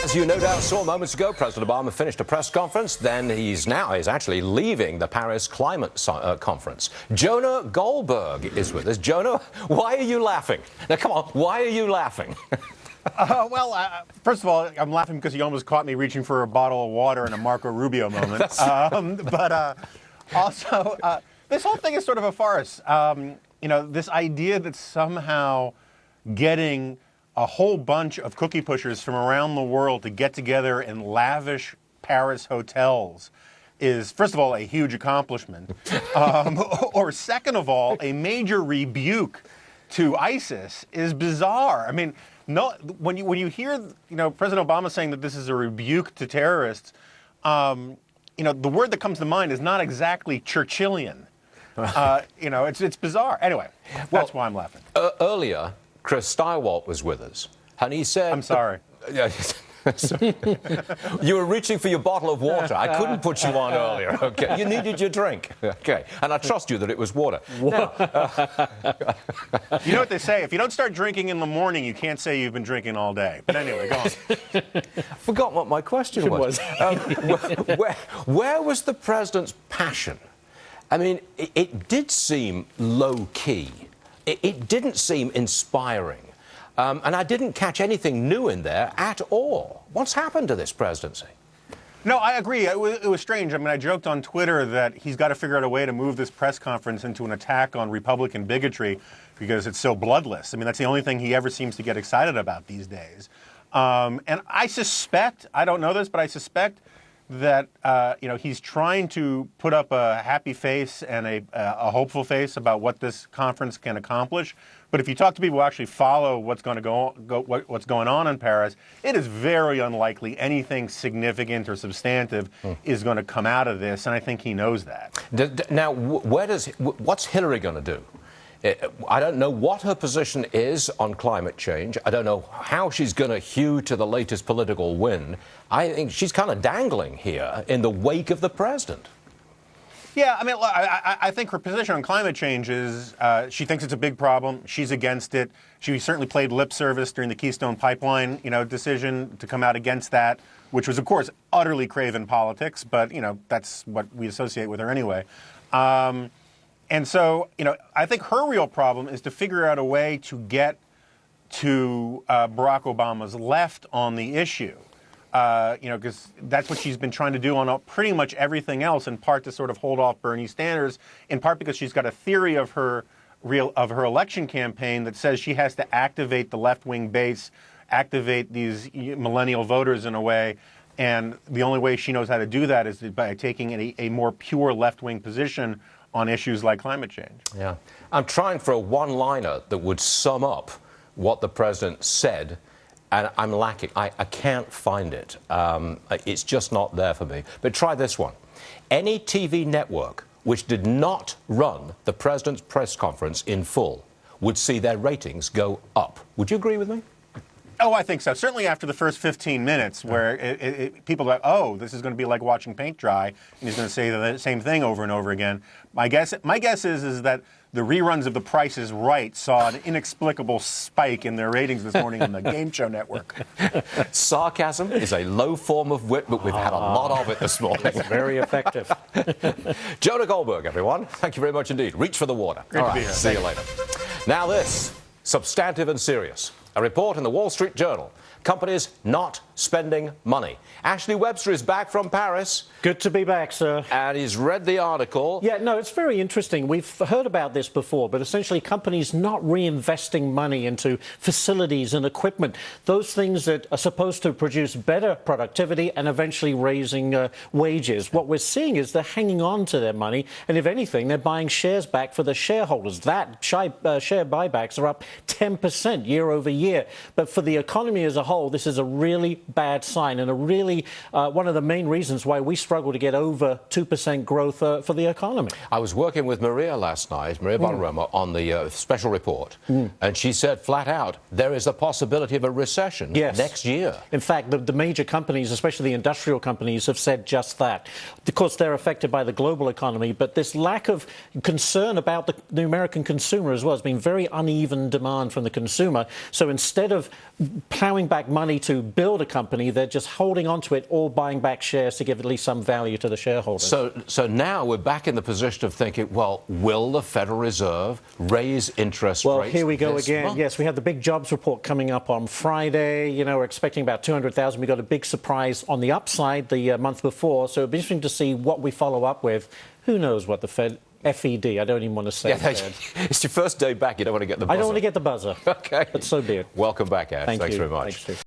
As you no doubt saw moments ago, President Obama finished a press conference. Then he's actually leaving the Paris Climate Conference. Jonah Goldberg is with us. Jonah, why are you laughing? Now, come on, why are you laughing? First of all, I'm laughing because you almost caught me reaching for a bottle of water in a Marco Rubio moment. Also, this whole thing is sort of a farce. This idea that somehow getting a whole bunch of cookie pushers from around the world to get together in lavish Paris hotels is, first of all, a huge accomplishment, or second of all, a major rebuke to ISIS is bizarre. I mean, no, when you hear President Obama saying that this is a rebuke to terrorists, the word that comes to mind is not exactly Churchillian. It's bizarre. Anyway, that's why I'm laughing. Earlier, Chris Steiwalt was with us, and he said... I'm sorry. You were reaching for your bottle of water. I couldn't put you on earlier, okay? You needed your drink, okay? And I trust you that it was water. Now, you know what they say, if you don't start drinking in the morning, you can't say you've been drinking all day. But anyway, go on. I forgot what my question was. Where was the president's passion? I mean, it did seem low-key. It didn't seem inspiring. And I didn't catch anything new in there at all. What's happened to this presidency? No, I agree. It was strange. I mean, I joked on Twitter that he's got to figure out a way to move this press conference into an attack on Republican bigotry because it's so bloodless. I mean, that's the only thing he ever seems to get excited about these days. And I suspect, I don't know this, but I suspect that, he's trying to put up a happy face and a hopeful face about what this conference can accomplish. But if you talk to people who actually follow what's going on in Paris, it is very unlikely anything significant or substantive is going to come out of this, and I think he knows that. Now, what's Hillary going to do? I don't know what her position is on climate change. I don't know how she's going to hew to the latest political wind. I think she's kind of dangling here in the wake of the president. Yeah, I mean, I think her position on climate change is she thinks it's a big problem. She's against it. She certainly played lip service during the Keystone Pipeline, decision to come out against that, which was, of course, utterly craven politics. But, that's what we associate with her anyway. And so, I think her real problem is to figure out a way to get to Barack Obama's left on the issue. Because that's what she's been trying to do on pretty much everything else, in part to sort of hold off Bernie Sanders, in part because she's got a theory of her election campaign that says she has to activate the left-wing base, activate these millennial voters in a way. And the only way she knows how to do that is by taking a more pure left-wing position on issues like climate change. Yeah. I'm trying for a one-liner that would sum up what the president said, and I'm lacking. I can't find it. It's just not there for me. But try this one. Any TV network which did not run the president's press conference in full would see their ratings go up. Would you agree with me? Oh, I think so. Certainly after the first 15 minutes where people are like, oh, this is going to be like watching paint dry, and he's going to say the same thing over and over again. My guess is that the reruns of The Price is Right saw an inexplicable spike in their ratings this morning on the Game Show Network. Sarcasm is a low form of wit, but we've had a lot of it this morning. It's very effective. Jonah Goldberg, everyone. Thank you very much indeed. Reach for the water. Great to be here. See you later. Now this, substantive and serious. A report in the Wall Street Journal. Companies not spending money. Ashley Webster is back from Paris. Good to be back, sir. And he's read the article. Yeah, no, it's very interesting. We've heard about this before, but essentially companies not reinvesting money into facilities and equipment, those things that are supposed to produce better productivity and eventually raising wages. What we're seeing is they're hanging on to their money, and if anything, they're buying shares back for the shareholders. That share buybacks are up 10% year over year. But for the economy as a whole, this is a really bad sign and a really one of the main reasons why we struggle to get over 2% growth for the economy. I was working with Maria last night, Maria Bonaroma, on the special report, and she said flat out there is a possibility of a recession next year. In fact, the major companies, especially the industrial companies, have said just that. Of course, they're affected by the global economy, but this lack of concern about the American consumer as well has been very uneven demand from the consumer. So instead of plowing back money to build a company. They're just holding on to it or buying back shares to give at least some value to the shareholders. So now we're back in the position of thinking, well, will the Federal Reserve raise interest rates? Well, here we go again. Month? Yes, we have the big jobs report coming up on Friday. You know, we're expecting about 200,000. We got a big surprise on the upside the month before. So it'll be interesting to see what we follow up with. Who knows what the FED, I don't even want to say it. It's your first day back. You don't want to get the buzzer. I don't want to get the buzzer. Okay. But so be it. Welcome back, Ash. Thanks very much. Thanks, Steve.